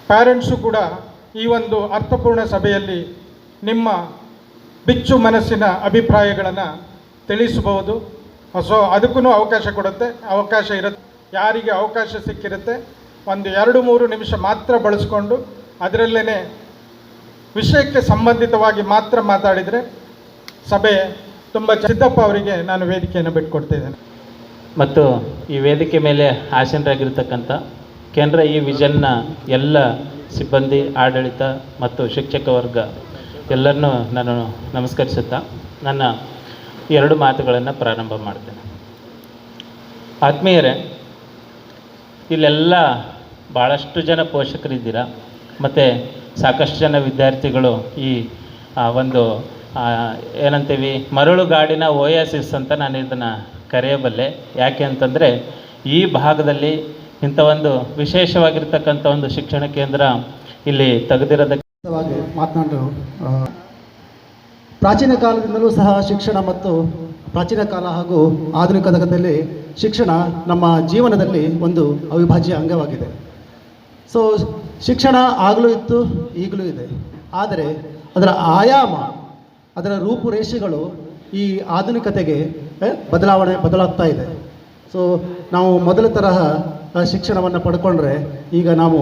Parents ಕೂಡ ಈ ಒಂದು ಅರ್ಥಪೂರ್ಣ ಸಭೆಯಲ್ಲಿ ನಿಮ್ಮ ಬಿಚ್ಚು ಮನಸ್ಸಿನ ಅಭಿಪ್ರಾಯಗಳನ್ನು ತಿಳಿಸಬಹುದು. ಸೊ ಅದಕ್ಕೂ ಅವಕಾಶ ಇರುತ್ತೆ. ಯಾರಿಗೆ ಅವಕಾಶ ಸಿಕ್ಕಿರುತ್ತೆ ಒಂದು 2-3 ನಿಮಿಷ ಮಾತ್ರ ಬಳಸ್ಕೊಂಡು ಅದರಲ್ಲೇ ವಿಷಯಕ್ಕೆ ಸಂಬಂಧಿತವಾಗಿ ಮಾತ್ರ ಮಾತಾಡಿದರೆ ಸಭೆ ತುಂಬ ಸಿದ್ದಪ್ಪ ಅವರಿಗೆ ನಾನು ವೇದಿಕೆಯನ್ನು ಬಿಟ್ಟುಕೊಡ್ತಿದ್ದೇನೆ. ಮತ್ತು ಈ ವೇದಿಕೆ ಮೇಲೆ ಆಸೀನರಾಗಿರ್ತಕ್ಕಂಥ ಕೇಂದ್ರ ಈ ವಿಷನ್ನ ಎಲ್ಲ ಸಿಬ್ಬಂದಿ, ಆಡಳಿತ ಮತ್ತು ಶಿಕ್ಷಕ ವರ್ಗ ಎಲ್ಲರನ್ನೂ ನಾನು ನಮಸ್ಕರಿಸುತ್ತಾ ನನ್ನ 2 ಮಾತುಗಳನ್ನು ಪ್ರಾರಂಭ ಮಾಡ್ತೇನೆ. ಆತ್ಮೀಯರೇ, ಇಲ್ಲೆಲ್ಲ ಭಾಳಷ್ಟು ಜನ ಪೋಷಕರಿದ್ದೀರಾ ಮತ್ತು ಸಾಕಷ್ಟು ಜನ ವಿದ್ಯಾರ್ಥಿಗಳು ಈ ಒಂದು ಏನಂತೀವಿ ಮರಳುಗಾಡಿನ ಓಯಾಸಿಸ್ ಅಂತ ನಾನು ಇದನ್ನು ಕರೆಯಬಲ್ಲೆ. ಯಾಕೆ ಅಂತಂದರೆ ಈ ಭಾಗದಲ್ಲಿ ಇಂಥ ಒಂದು ವಿಶೇಷವಾಗಿರ್ತಕ್ಕಂಥ ಒಂದು ಶಿಕ್ಷಣ ಕೇಂದ್ರ ಇಲ್ಲಿ ತೆಗೆದಿರೋದಕ್ಕೆ ಮಾತನಾಡು. ಪ್ರಾಚೀನ ಕಾಲದಿಂದಲೂ ಸಹ ಶಿಕ್ಷಣ ಮತ್ತು ಪ್ರಾಚೀನ ಕಾಲ ಹಾಗೂ ಆಧುನಿಕದಲ್ಲಿ ಶಿಕ್ಷಣ ನಮ್ಮ ಜೀವನದಲ್ಲಿ ಒಂದು ಅವಿಭಾಜ್ಯ ಅಂಗವಾಗಿದೆ. ಸೊ ಶಿಕ್ಷಣ ಆಗಲೂ ಇತ್ತು, ಈಗಲೂ ಇದೆ. ಆದರೆ ಅದರ ಆಯಾಮ, ಅದರ ರೂಪುರೇಷೆಗಳು ಈ ಆಧುನಿಕತೆಗೆ ಬದಲಾಗ್ತಾ ಇದೆ. ಸೊ ನಾವು ಮೊದಲ ತರಹ ಶಿಕ್ಷಣವನ್ನು ಪಡ್ಕೊಂಡ್ರೆ ಈಗ ನಾವು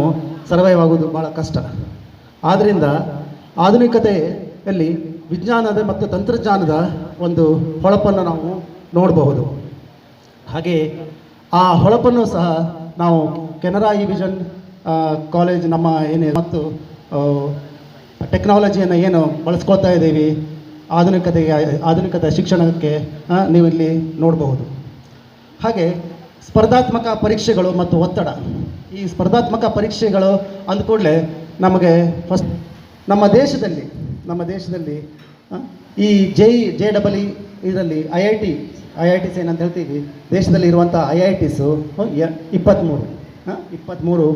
ಸರ್ವೈವ್ ಆಗೋದು ಭಾಳ ಕಷ್ಟ. ಆದ್ದರಿಂದ ಆಧುನಿಕತೆಯಲ್ಲಿ ವಿಜ್ಞಾನದ ಮತ್ತು ತಂತ್ರಜ್ಞಾನದ ಒಂದು ಹೊಳಪನ್ನು ನಾವು ನೋಡಬಹುದು. ಹಾಗೆ ಆ ಹೊಳಪನ್ನು ಸಹ ನಾವು ಕೆನರಾ ಇ ವಿಷನ್ ಕಾಲೇಜ್ ನಮ್ಮ ಮತ್ತು ಟೆಕ್ನಾಲಜಿಯನ್ನು ಏನು ಬಳಸ್ಕೊಳ್ತಾ ಇದ್ದೀವಿ ಆಧುನಿಕತೆ ಶಿಕ್ಷಣಕ್ಕೆ ನೀವಿಲ್ಲಿ ನೋಡಬಹುದು. ಹಾಗೆ ಸ್ಪರ್ಧಾತ್ಮಕ ಪರೀಕ್ಷೆಗಳು ಮತ್ತು ಒತ್ತಡ. ಈ ಸ್ಪರ್ಧಾತ್ಮಕ ಪರೀಕ್ಷೆಗಳು ಅಂದ್ಕೂಡಲೇ ನಮಗೆ ಫಸ್ಟ್ ನಮ್ಮ ದೇಶದಲ್ಲಿ ಈ JEE ಇದರಲ್ಲಿ IITs ಏನಂತ ಹೇಳ್ತೀವಿ, ದೇಶದಲ್ಲಿ ಇರುವಂಥ IITಸು 23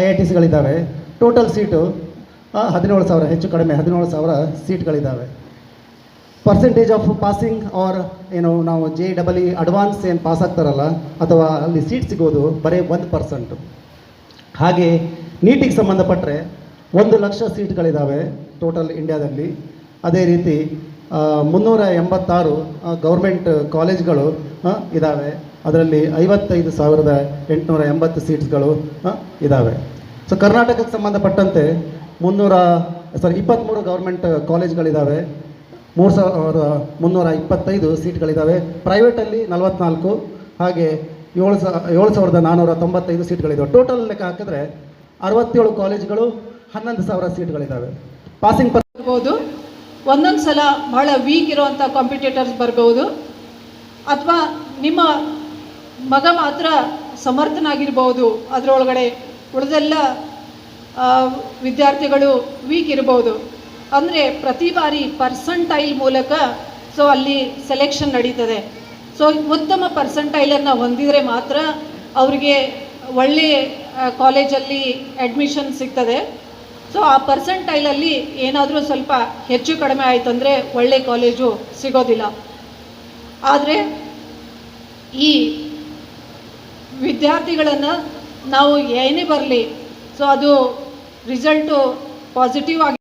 IITsಗಳಿದ್ದಾವೆ. ಟೋಟಲ್ ಸೀಟು 17,000, ಹೆಚ್ಚು ಕಡಿಮೆ 17,000 ಸೀಟ್ಗಳಿದ್ದಾವೆ. ಪರ್ಸೆಂಟೇಜ್ ಆಫ್ ಪಾಸಿಂಗ್ ಆರ್ ನಾವು JEE ಅಡ್ವಾನ್ಸ್ ಏನು ಪಾಸ್ ಆಗ್ತಾರಲ್ಲ ಅಥವಾ ಅಲ್ಲಿ ಸೀಟ್ ಸಿಗೋದು ಬರೀ 1%. ಹಾಗೆ ನೀಟಿಗೆ ಸಂಬಂಧಪಟ್ಟರೆ 1 ಲಕ್ಷ ಸೀಟ್ಗಳಿದ್ದಾವೆ ಟೋಟಲ್ ಇಂಡಿಯಾದಲ್ಲಿ. ಅದೇ ರೀತಿ 386 ಗೌರ್ಮೆಂಟ್ ಕಾಲೇಜ್ಗಳು ಇದ್ದಾವೆ. ಅದರಲ್ಲಿ 55,880 ಸೀಟ್ಸ್ಗಳು ಇದ್ದಾವೆ. ಸೊ ಕರ್ನಾಟಕಕ್ಕೆ ಸಂಬಂಧಪಟ್ಟಂತೆ 23 ಗೌರ್ಮೆಂಟ್ ಕಾಲೇಜ್ಗಳಿದ್ದಾವೆ, 3,325 ಸೀಟ್ಗಳಿದ್ದಾವೆ. ಪ್ರೈವೇಟಲ್ಲಿ 44, ಹಾಗೆ 7,495 ಸೀಟ್ಗಳಿದ್ದಾವೆ. ಟೋಟಲ್ ಲೆಕ್ಕ ಹಾಕಿದ್ರೆ 67 ಕಾಲೇಜ್ಗಳು 11,000 ಸೀಟ್ಗಳಿದ್ದಾವೆ. ಪಾಸಿಂಗ್ ಬರ್ಬೋದು. ಒಂದೊಂದು ಸಲ ಭಾಳ ವೀಕ್ ಇರೋವಂಥ ಕಾಂಪಿಟೇಟರ್ಸ್ ಬರ್ಬೋದು, ಅಥವಾ ನಿಮ್ಮ ಮಗ ಮಾತ್ರ ಸಮರ್ಥನಾಗಿರ್ಬೋದು, ಅದರೊಳಗಡೆ ಉಳಿದೆಲ್ಲ ವಿದ್ಯಾರ್ಥಿಗಳು ವೀಕ್ ಇರ್ಬೋದು. ಅಂದರೆ ಪ್ರತಿ ಬಾರಿ ಪರ್ಸಂಟೈಲ್ ಮೂಲಕ ಅಲ್ಲಿ ಸೆಲೆಕ್ಷನ್ ನಡೀತದೆ. ಸೊ ಉತ್ತಮ ಪರ್ಸಂಟೈಲನ್ನು ಹೊಂದಿದರೆ ಮಾತ್ರ ಅವರಿಗೆ ಒಳ್ಳೆಯ ಕಾಲೇಜಲ್ಲಿ ಅಡ್ಮಿಷನ್ ಸಿಗ್ತದೆ. ಸೊ ಆ ಪರ್ಸಂಟೈಲಲ್ಲಿ ಏನಾದರೂ ಸ್ವಲ್ಪ ಹೆಚ್ಚು ಕಡಿಮೆ ಆಯಿತು ಅಂದರೆ ಒಳ್ಳೆಯ ಕಾಲೇಜು ಸಿಗೋದಿಲ್ಲ. ಆದರೆ ಈ ವಿದ್ಯಾರ್ಥಿಗಳನ್ನು ನಾವು ಏನೇ ಬರಲಿ, ಸೊ ಅದು ರಿಸಲ್ಟು ಪಾಸಿಟಿವ್ ಆಗಿ